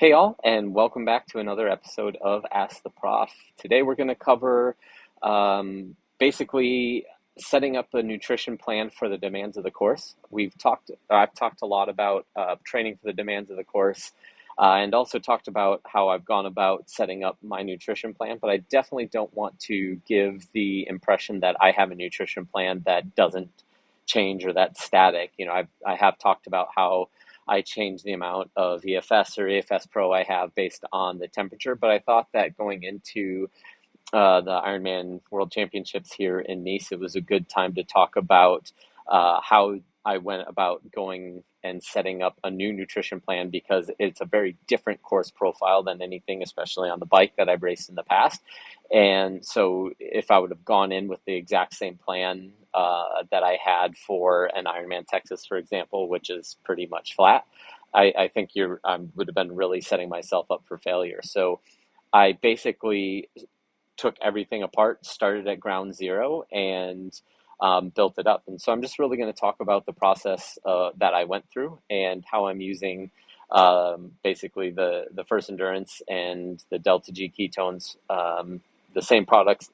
Hey all, and welcome back to another episode of Ask the Prof. Today we're going to cover basically setting up a nutrition plan for the demands of the course. I've talked a lot about training for the demands of the course, and also talked about how I've gone about setting up my nutrition plan. But I definitely don't want to give the impression that I have a nutrition plan that doesn't change or that's static. I have talked about how I change the amount of EFS or EFS Pro I have based on the temperature. But I thought that going into the Ironman World Championships here in Nice, it was a good time to talk about how I went about going and setting up a new nutrition plan, because it's a very different course profile than anything, especially on the bike, that I've raced in the past. And so if I would have gone in with the exact same plan that I had for an Ironman Texas, for example, which is pretty much flat, I think I would have been really setting myself up for failure. So I basically took everything apart, started at ground zero, and built it up. And so I'm just really going to talk about the process that I went through and how I'm using basically the First Endurance and the Delta G ketones, the same products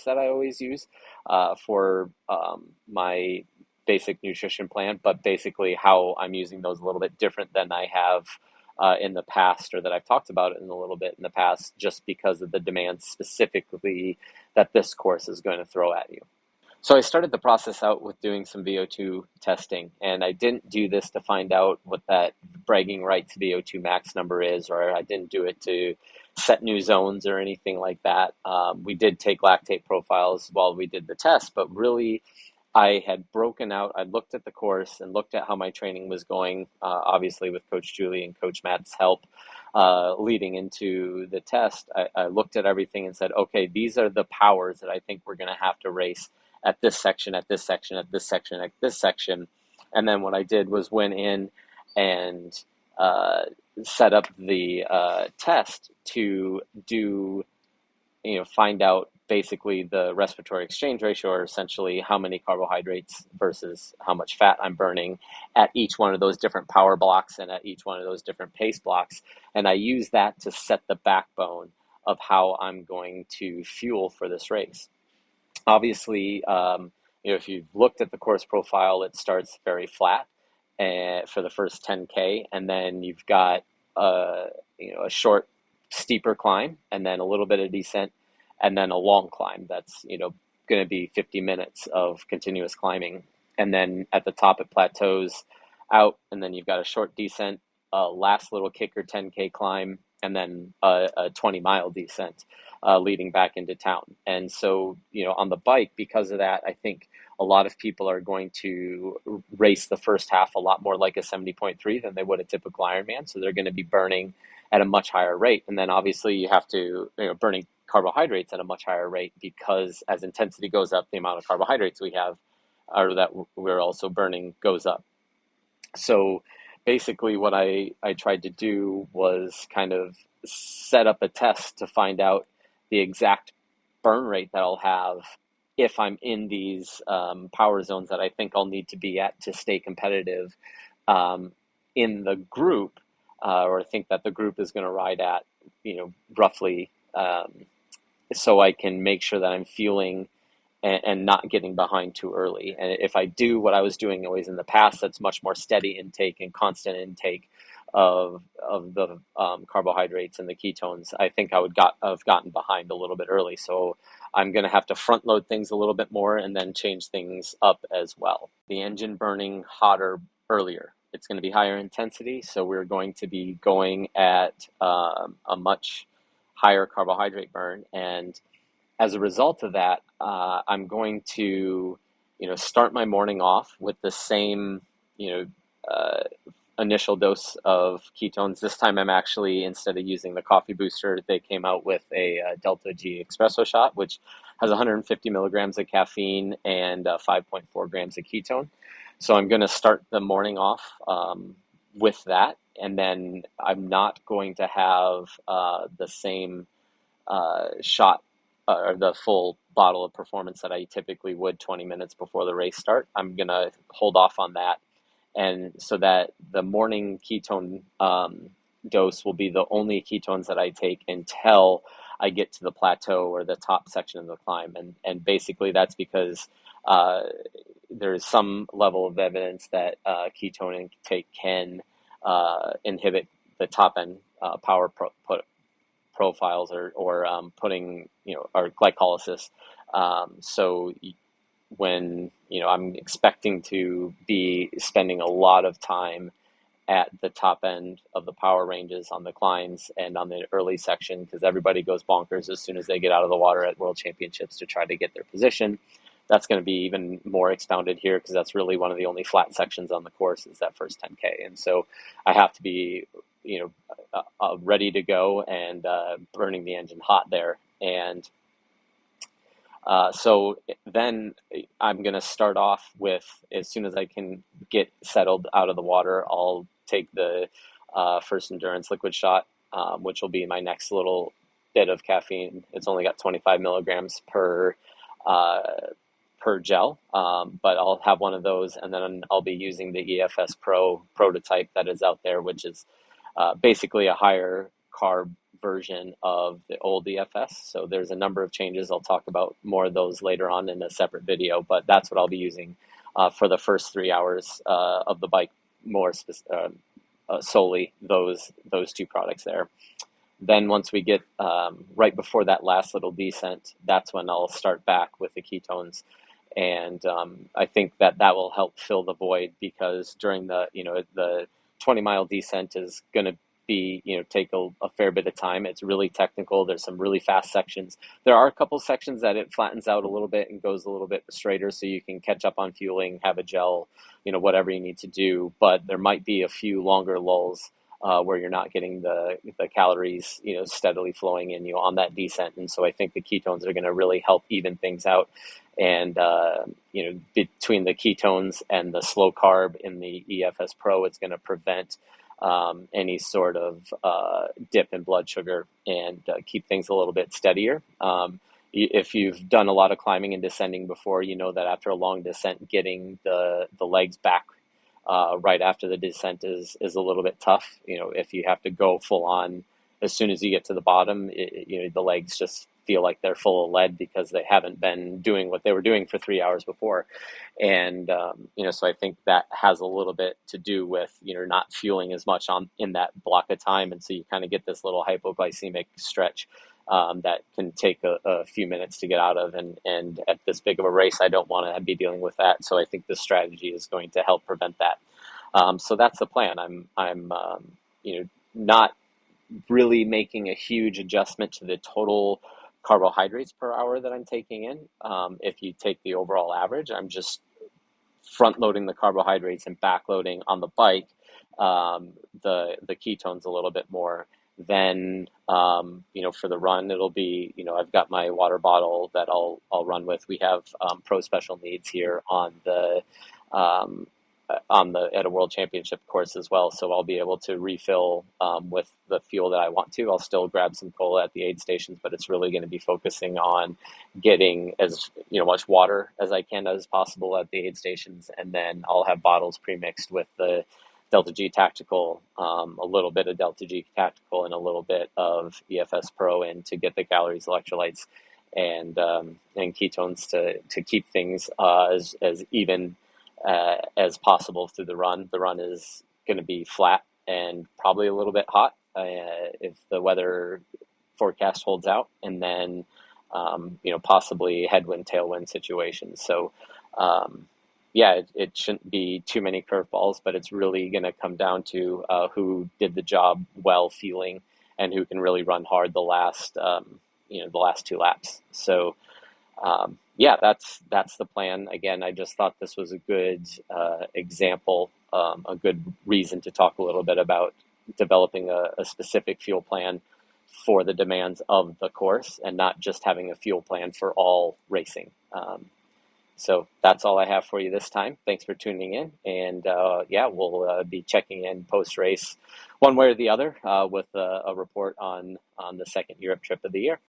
that I always use for my basic nutrition plan, but basically how I'm using those a little bit different than I have in the past, or that I've talked about it in a little bit in the past, just because of the demands specifically that this course is going to throw at you. So I started the process out with doing some VO2 testing, and I didn't do this to find out what that bragging rights VO2 max number is, or I didn't do it to set new zones or anything like that. We did take lactate profiles while we did the test, but really I had broken out. I looked at the course and looked at how my training was going, obviously with Coach Julie and Coach Matt's help leading into the test. I looked at everything and said, okay, these are the powers that I think we're going to have to race at this section, at this section, at this section, at this section. And then what I did was went in and set up the test to do, find out basically the respiratory exchange ratio, or essentially how many carbohydrates versus how much fat I'm burning at each one of those different power blocks and at each one of those different pace blocks. And I use that to set the backbone of how I'm going to fuel for this race. Obviously, if you've looked at the course profile, it starts very flat for the first 10K, and then you've got a short, steeper climb, and then a little bit of descent, and then a long climb that's going to be 50 minutes of continuous climbing. And then at the top it plateaus out, and then you've got a short descent, a last little kicker 10K climb, and then a 20-mile descent leading back into town. And so, on the bike, because of that, I think a lot of people are going to race the first half a lot more like a 70.3 than they would a typical Ironman. So they're going to be burning at a much higher rate. And then obviously you have to, burning carbohydrates at a much higher rate, because as intensity goes up, the amount of carbohydrates we have, or that we're also burning, goes up. So basically what I tried to do was kind of set up a test to find out the exact burn rate that I'll have if I'm in these power zones that I think I'll need to be at to stay competitive in the group, or I think that the group is going to ride at, roughly, so I can make sure that I'm fueling and not getting behind too early. And if I do what I was doing always in the past, that's much more steady intake and constant intake of the carbohydrates and the ketones, I think I would have gotten behind a little bit early. So I'm going to have to front load things a little bit more and then change things up as well. The engine burning hotter earlier. It's going to be higher intensity, so we're going to be going at a much higher carbohydrate burn. And as a result of that, I'm going to, start my morning off with the same, initial dose of ketones. This time I'm actually, instead of using the coffee booster, they came out with a Delta G espresso shot, which has 150 milligrams of caffeine and 5.4 grams of ketone. So I'm going to start the morning off with that. And then I'm not going to have the same shot or the full bottle of performance that I typically would 20 minutes before the race start. I'm going to hold off on that. And so that the morning ketone dose will be the only ketones that I take until I get to the plateau or the top section of the climb. And basically that's because uh, there is some level of evidence that ketone intake can inhibit the top end profiles or putting, or glycolysis. So when, I'm expecting to be spending a lot of time at the top end of the power ranges on the climbs and on the early section, because everybody goes bonkers as soon as they get out of the water at World Championships to try to get their position. That's going to be even more expounded here because that's really one of the only flat sections on the course is that first 10K. And so I have to be, ready to go and burning the engine hot there. And so then I'm going to start off with, as soon as I can get settled out of the water, I'll take the first endurance liquid shot, which will be my next little bit of caffeine. It's only got 25 milligrams uh, per gel, but I'll have one of those, and then I'll be using the EFS Pro prototype that is out there, which is basically a higher carb version of the old EFS. So there's a number of changes. I'll talk about more of those later on in a separate video, but that's what I'll be using for the first 3 hours of the bike, solely those two products there. Then once we get right before that last little descent, that's when I'll start back with the ketones. And I think that will help fill the void, because during the 20-mile descent is going to be, take a fair bit of time. It's really technical. There's some really fast sections. There are a couple sections that it flattens out a little bit and goes a little bit straighter, so you can catch up on fueling, have a gel, whatever you need to do. But there might be a few longer lulls where you're not getting the calories, steadily flowing in you on that descent. And so I think the ketones are going to really help even things out. And, between the ketones and the slow carb in the EFS Pro, it's going to prevent any sort of dip in blood sugar and keep things a little bit steadier. If you've done a lot of climbing and descending before, you know that after a long descent, getting the legs back right after the descent is a little bit tough. If you have to go full on as soon as you get to the bottom, the legs just feel like they're full of lead because they haven't been doing what they were doing for 3 hours before. And, so I think that has a little bit to do with, not fueling as much in that block of time. And so you kind of get this little hypoglycemic stretch that can take a few minutes to get out of. And at this big of a race, I don't want to be dealing with that. So I think this strategy is going to help prevent that. So that's the plan. I'm not really making a huge adjustment to the total carbohydrates per hour that I'm taking in. If you take the overall average, I'm just front loading the carbohydrates and back loading on the bike the ketones a little bit more. Then for the run, it'll be, I've got my water bottle that I'll run with. We have pro special needs here um, at a world championship course as well, so I'll be able to refill with the fuel that I want to. I'll still grab some cola at the aid stations, but it's really going to be focusing on getting as much water as I can as possible at the aid stations, and then I'll have bottles pre-mixed with the Delta G Tactical, a little bit of Delta G Tactical and a little bit of EFS Pro in to get the calories, electrolytes, and ketones to keep things as even as possible through the run. The run is going to be flat and probably a little bit hot if the weather forecast holds out, and then possibly headwind, tailwind situations. So it shouldn't be too many curveballs, but it's really going to come down to who did the job well feeling and who can really run hard the last two laps. So that's the plan. Again, I just thought this was a good example, a good reason to talk a little bit about developing a specific fuel plan for the demands of the course and not just having a fuel plan for all racing. So that's all I have for you this time. Thanks for tuning in. And we'll be checking in post-race one way or the other with a report on the second Europe trip of the year.